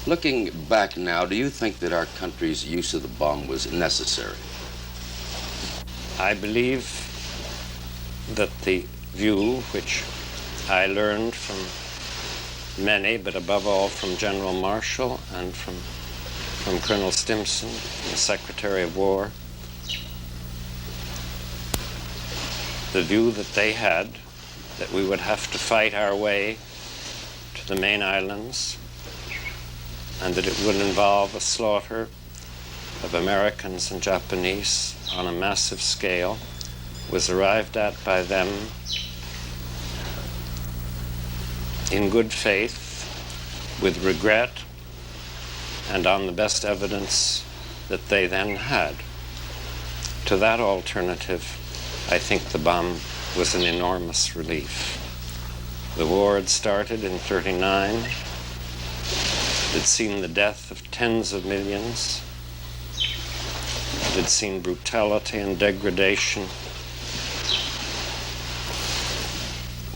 Looking back now, do you think that our country's use of the bomb was necessary? I believe that the view which I learned from many, but above all from General Marshall and from Colonel Stimson, the Secretary of War, the view that they had, that we would have to fight our way to the main islands, and that it would involve a slaughter of Americans and Japanese on a massive scale, was arrived at by them in good faith, with regret, and on the best evidence that they then had. To that alternative, I think the bomb was an enormous relief. The war had started in '39. It had seen the death of tens of millions. It had seen brutality and degradation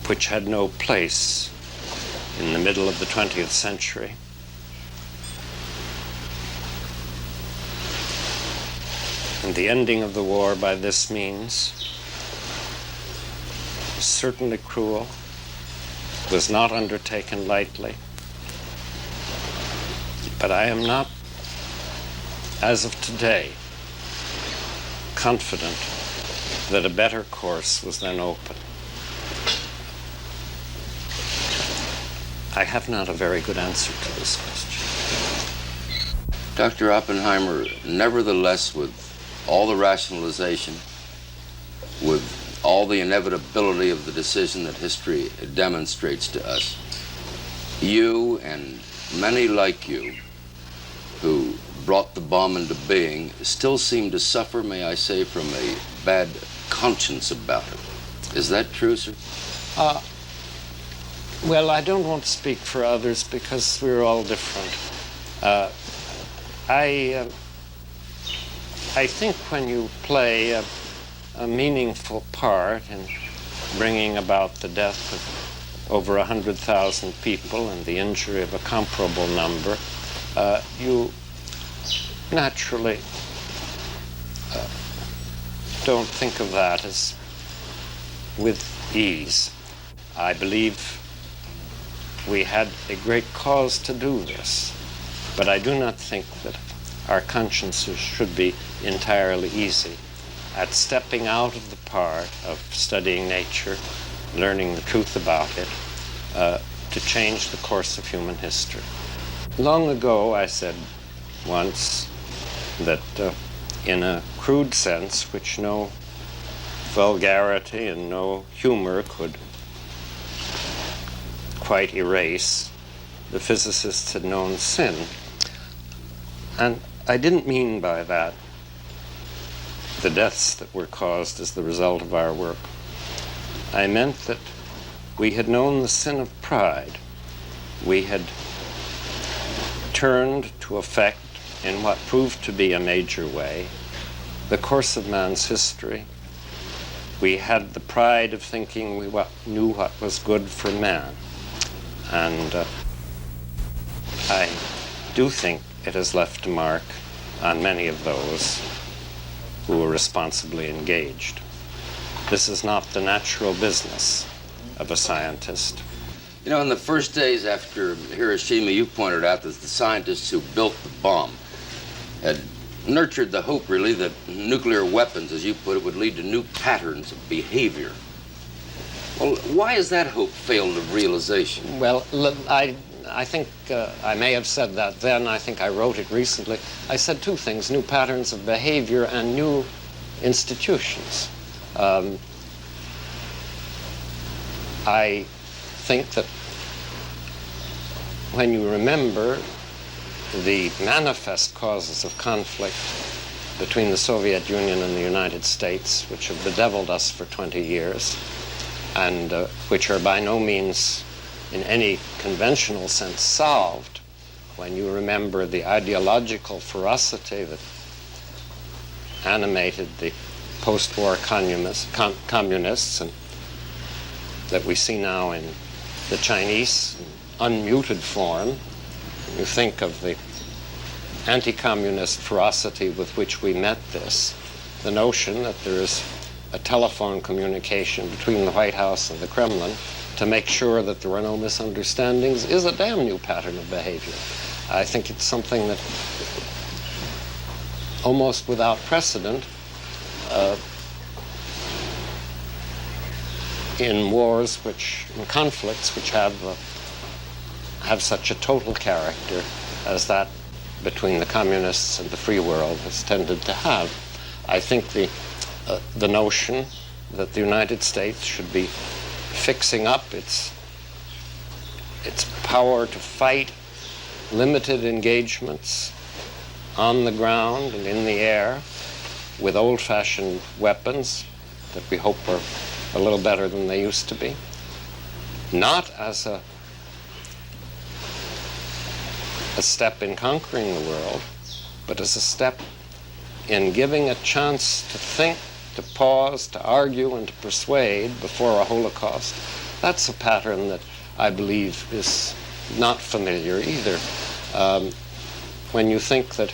which had no place in the middle of the 20th century. And the ending of the war by this means was certainly cruel, was not undertaken lightly. But I am not, as of today, confident that a better course was then open. I have not a very good answer to this question. Dr. Oppenheimer, nevertheless, with all the rationalization, with all the inevitability of the decision that history demonstrates to us, you and many like you who brought the bomb into being still seem to suffer, may I say, from a bad conscience about it. Is that true, sir? Well, I don't want to speak for others because we're all different. I think when you play a meaningful part in bringing about the death of over 100,000 people and the injury of a comparable number, you naturally don't think of that as with ease. I believe we had a great cause to do this, but I do not think that our consciences should be entirely easy at stepping out of the part of studying nature, learning the truth about it, to change the course of human history. Long ago, I said once that in a crude sense, which no vulgarity and no humor could quite erase, the physicists had known sin. And I didn't mean by that the deaths that were caused as the result of our work. I meant that we had known the sin of pride. We had turned to affect, in what proved to be a major way, the course of man's history. We had the pride of thinking we knew what was good for man. And I do think it has left a mark on many of those who were responsibly engaged. This is not the natural business of a scientist. You know, in the first days after Hiroshima, you pointed out that the scientists who built the bomb had nurtured the hope, really, that nuclear weapons, as you put it, would lead to new patterns of behavior. Well, why has that hope failed of realization? Well, I think I may have said that then. I think I wrote it recently. I said two things: new patterns of behavior and new institutions. I think that when you remember the manifest causes of conflict between the Soviet Union and the United States, which have bedeviled us for 20 years, and which are by no means in any conventional sense solved, when you remember the ideological ferocity that animated the post-war communists and that we see now in the Chinese in unmuted form, You think of the anti-communist ferocity with which we met this, the notion that there is a telephone communication between the White House and the Kremlin to make sure that there are no misunderstandings is a damn new pattern of behavior. I think it's something that almost without precedent in wars in conflicts which have such a total character as that between the communists and the free world has tended to have. I think the notion that the United States should be fixing up its power to fight limited engagements on the ground and in the air with old-fashioned weapons that we hope are a little better than they used to be, not as a step in conquering the world, but as a step in giving a chance to think, to pause, to argue, and to persuade before a Holocaust. That's a pattern that I believe is not familiar either. When you think that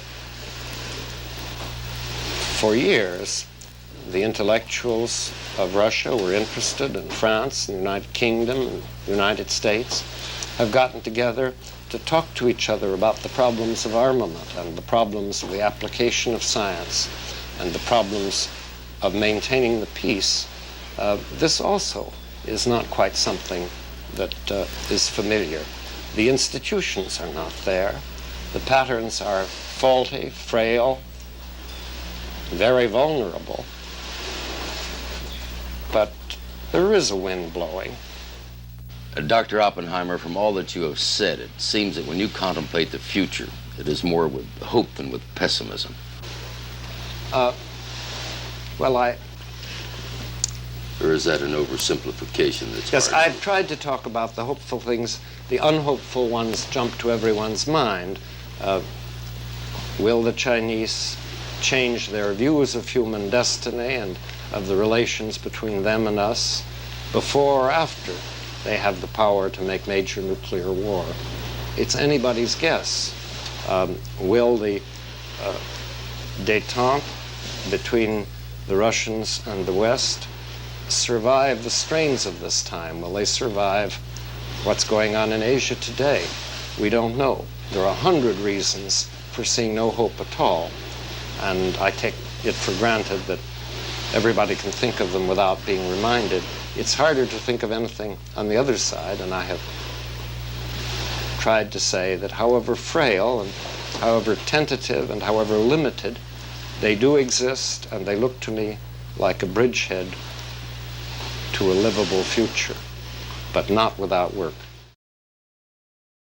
for years the intellectuals of Russia were interested in France and the United Kingdom and the United States, have gotten together to talk to each other about the problems of armament and the problems of the application of science and the problems of maintaining the peace, this also is not quite something that is familiar. The institutions are not there. The patterns are faulty, frail, very vulnerable. But there is a wind blowing. Dr. Oppenheimer, from all that you have said, it seems that when you contemplate the future, it is more with hope than with pessimism. Or is that an oversimplification that's Yes, hard? I've tried to talk about the hopeful things. The unhopeful ones jump to everyone's mind. Will the Chinese change their views of human destiny and of the relations between them and us before or after they have the power to make major nuclear war? It's anybody's guess. Will the détente between the Russians and the West survive the strains of this time? Will they survive what's going on in Asia today? We don't know. There are 100 reasons for seeing no hope at all, and I take it for granted that everybody can think of them without being reminded. It's harder to think of anything on the other side, and I have tried to say that however frail and however tentative and however limited, they do exist, and they look to me like a bridgehead to a livable future, but not without work.